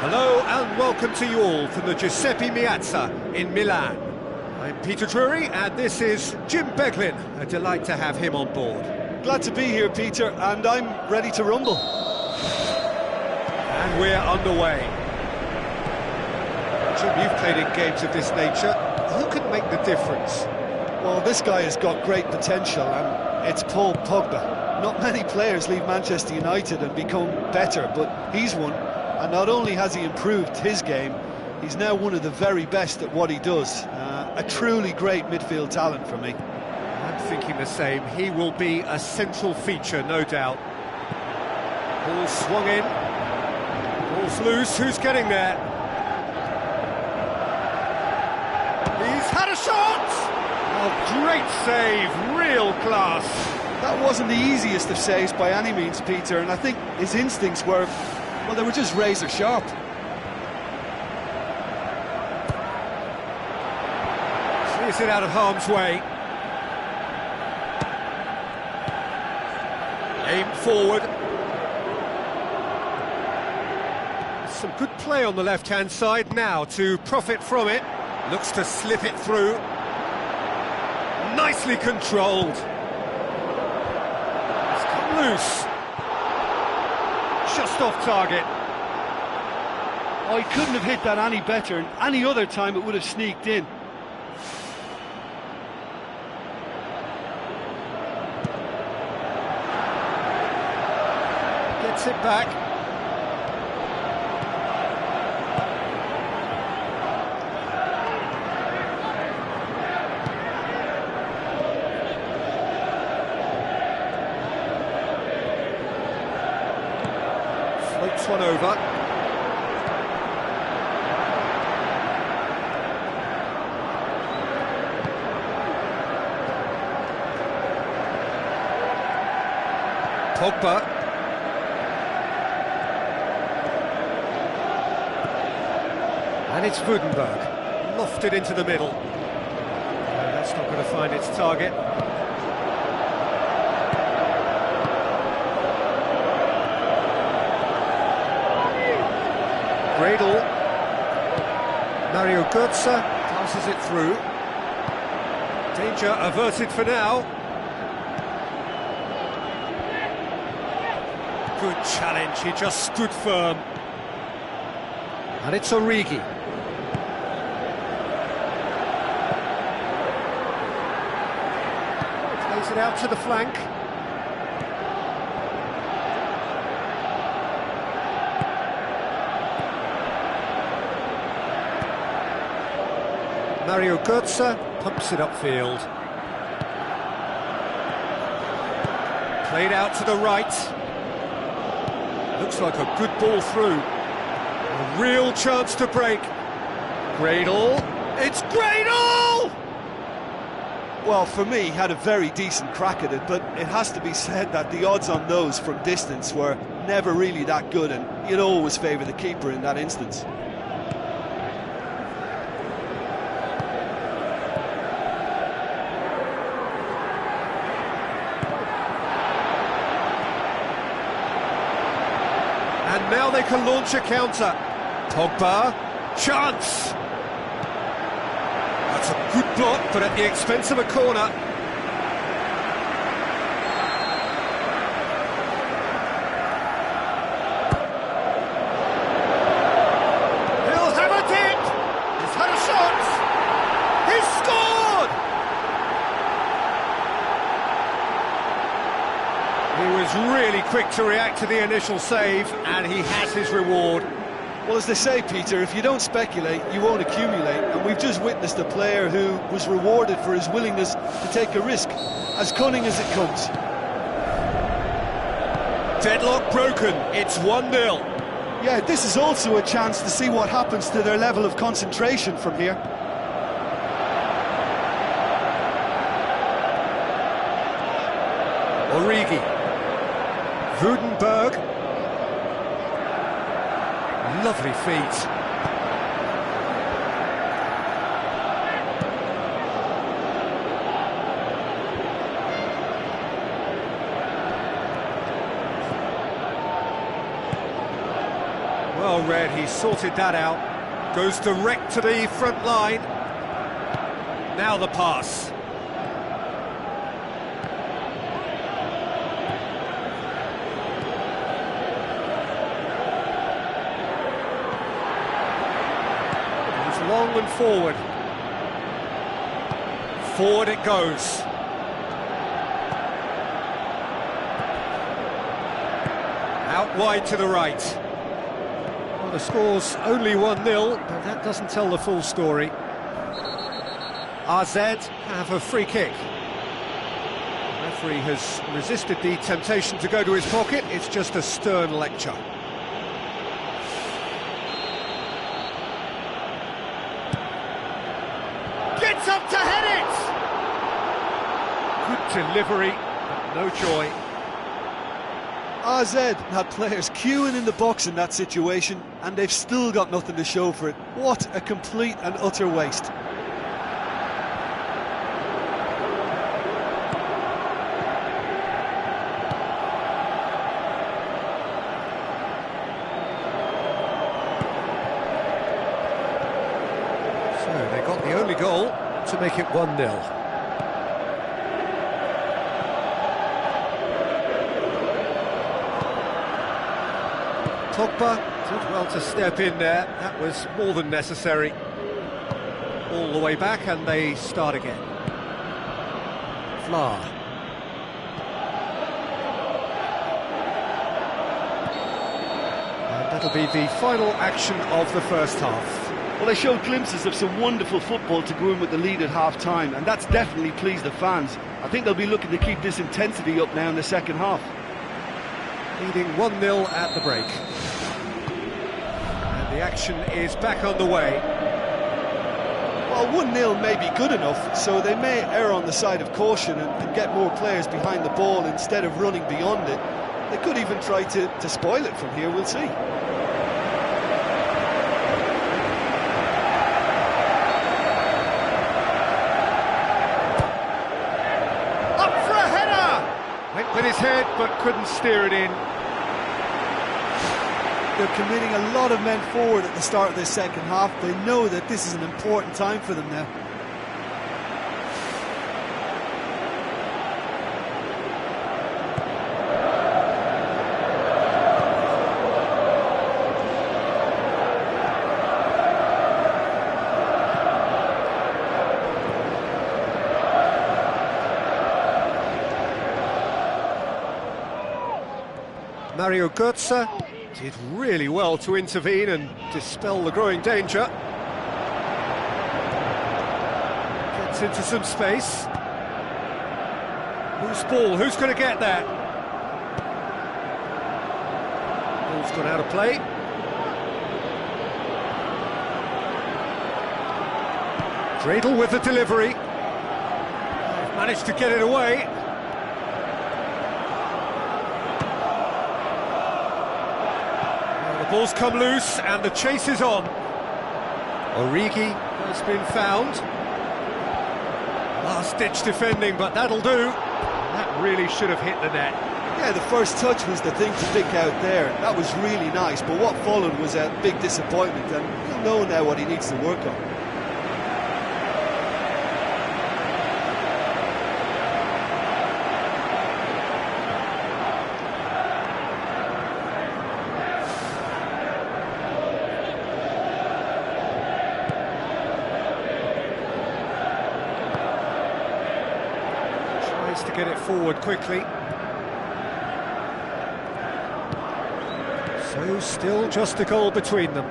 Hello and welcome to you all from the Giuseppe Meazza in Milan. I'm Peter Drury and this is Jim Beglin. A delight to have him on board. Glad to be here, Peter, and I'm ready to rumble. And we're underway. Jim, you've played in games of this nature. Who can make the difference? Well, this guy has got great potential, and it's Paul Pogba. Not many players leave Manchester United and become better, but he's one. And not only has he improved his game, he's now one of the very best at what he does. A truly great midfield talent for me. I'm thinking the same. He will be a central feature, no doubt. Ball swung in. Ball's loose. Who's getting there? He's had a shot! Oh, great save. Real class. That wasn't the easiest of saves by any means, Peter, and I think his instincts were... well, they were just razor sharp. Clears it out of harm's way. Aim forward. Some good play on the left-hand side now to profit from it. Looks to slip it through. Nicely controlled. It's come loose. Just off target. Oh, he couldn't have hit that any better, and any other time it would have sneaked in. Gets it back. Floats one over. Pogba. And it's Woudenberg. Lofted into the middle. No, that's not going to find its target. Gradle. Mario Götze passes it through. Danger averted for now. Good challenge, he just stood firm. And it's Origi. Plays it out to the flank. Mario Götze pumps it upfield. Played out to the right. Looks like a good ball through. A real chance to break. Gradle. It's Gradle! Well, for me, he had a very decent crack at it, but it has to be said that the odds on those from distance were never really that good, and you'd always favour the keeper in that instance. And now they can launch a counter. Pogba, chance! That's a good block, but at the expense of a corner. He'll have a dip! He's had a shot! He's scored! He was really quick to react to the initial save, and he has his reward. Well, as they say, Peter, if you don't speculate, you won't accumulate, and we've just witnessed a player who was rewarded for his willingness to take a risk, as cunning as it comes. Deadlock broken, it's 1-0. Yeah, this is also a chance to see what happens to their level of concentration from here. Origi, Woudenberg, lovely feet. Well read, he sorted that out. Goes direct to the front line. Now the pass. Long and forward. Forward it goes. Out wide to the right. Well, the score's only 1-0, but that doesn't tell the full story. AZ have a free kick. The referee has resisted the temptation to go to his pocket. It's just a stern lecture. Gets up to head it! Good delivery, but no joy. AZ had players queuing in the box in that situation, and they've still got nothing to show for it. What a complete and utter waste. So they got the only goal to make it 1-0. Pogba did well to step in there. That was more than necessary. All the way back, and they start again. Fla. And that'll be the final action of the first half. Well, they showed glimpses of some wonderful football to go in with the lead at half-time, and that's definitely pleased the fans. I think they'll be looking to keep this intensity up now in the second half. Leading 1-0 at the break. And the action is back on the way. Well, 1-0 may be good enough, so they may err on the side of caution and get more players behind the ball instead of running beyond it. They could even try to spoil it from here, we'll see. Up for a header! Went with his head, but couldn't steer it in. They're committing a lot of men forward at the start of this second half. They know that this is an important time for them now. Mario Götze did really well to intervene and dispel the growing danger. Gets into some space. Whose ball? Who's going to get that? Ball's gone out of play. Cradle with the delivery. They've managed to get it away. Well, the ball's come loose and the chase is on. Origi has been found. Last-ditch defending, but that'll do. That really should have hit the net. Yeah, the first touch was the thing to pick out there. That was really nice, but what followed was a big disappointment, and he'll know now what he needs to work on. Tries to get it forward quickly. So still just a goal between them.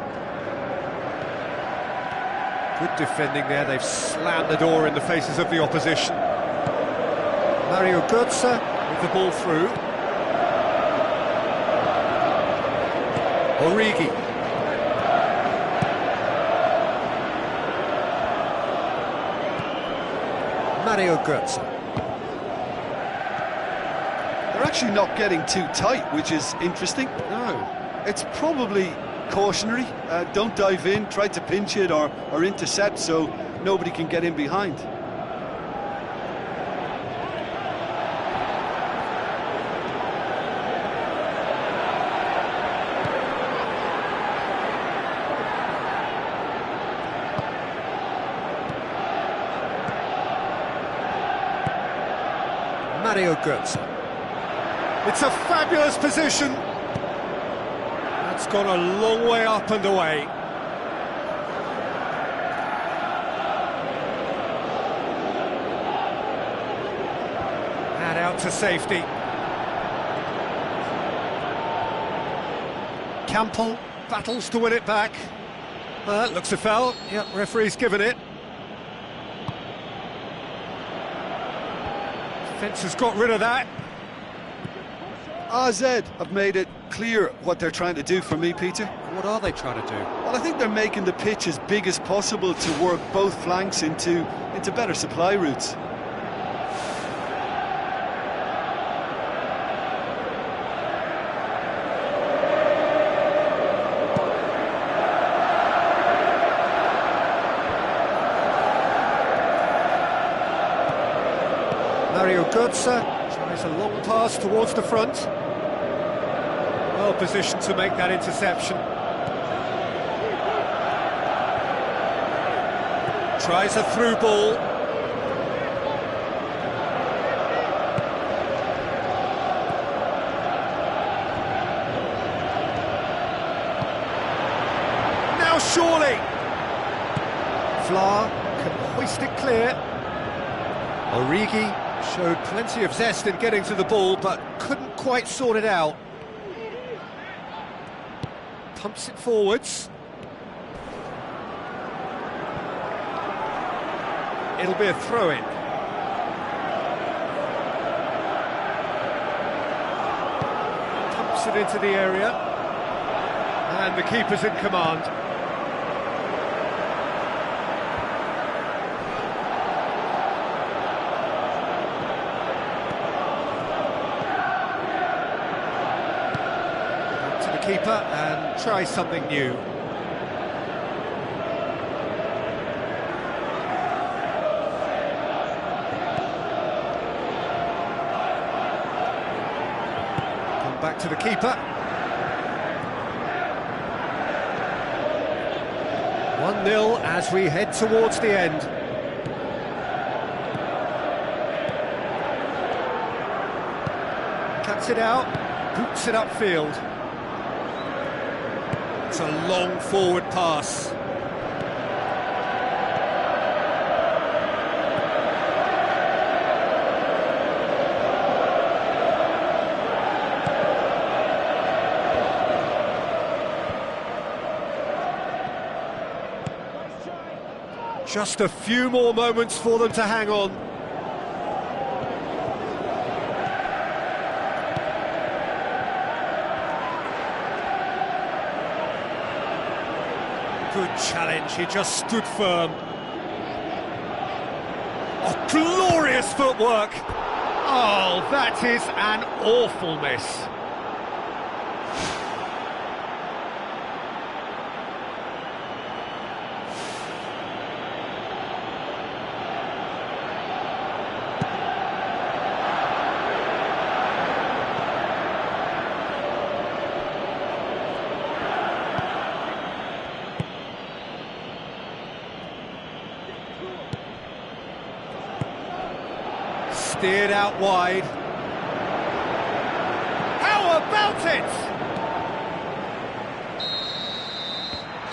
Good defending there, they've slammed the door in the faces of the opposition. Mario Götze with the ball through. Origi. Mario Götze. They're actually not getting too tight, which is interesting. No. It's probably cautionary. Don't dive in, try to pinch it or intercept so nobody can get in behind. Mario Götze. It's a fabulous position. It's gone a long way up and away. And out to safety. Campbell battles to win it back. Looks a foul. Yep, referee's given it. Defence has got rid of that. AZ have made it clear what they're trying to do for me, Peter. What are they trying to do? Well, I think they're making the pitch as big as possible to work both flanks into better supply routes. Mario Götze tries a long pass towards the front. Well positioned to make that interception. Tries a through ball. Now surely! Vlaar can hoist it clear. Origi showed plenty of zest in getting to the ball, but couldn't quite sort it out. Pumps it forwards. It'll be a throw-in. Pumps it into the area. And the keeper's in command. Keeper and try something new. Come back to the keeper. 1-0 as we head towards the end. Cuts it out, boots it upfield. It's a long forward pass. Just a few more moments for them to hang on. challenge, he just stood firm. Oh, glorious footwork! Oh, that is an awful miss. Steered out wide. How about it?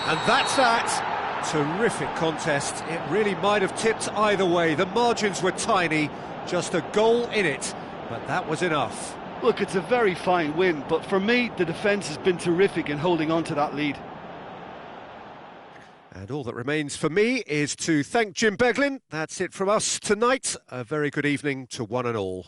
And that's that. Terrific contest. It really might have tipped either way. The margins were tiny, just a goal in it, but that was enough. Look, it's a very fine win, but for me, the defence has been terrific in holding on to that lead. And all that remains for me is to thank Jim Beglin. That's it from us tonight. A very good evening to one and all.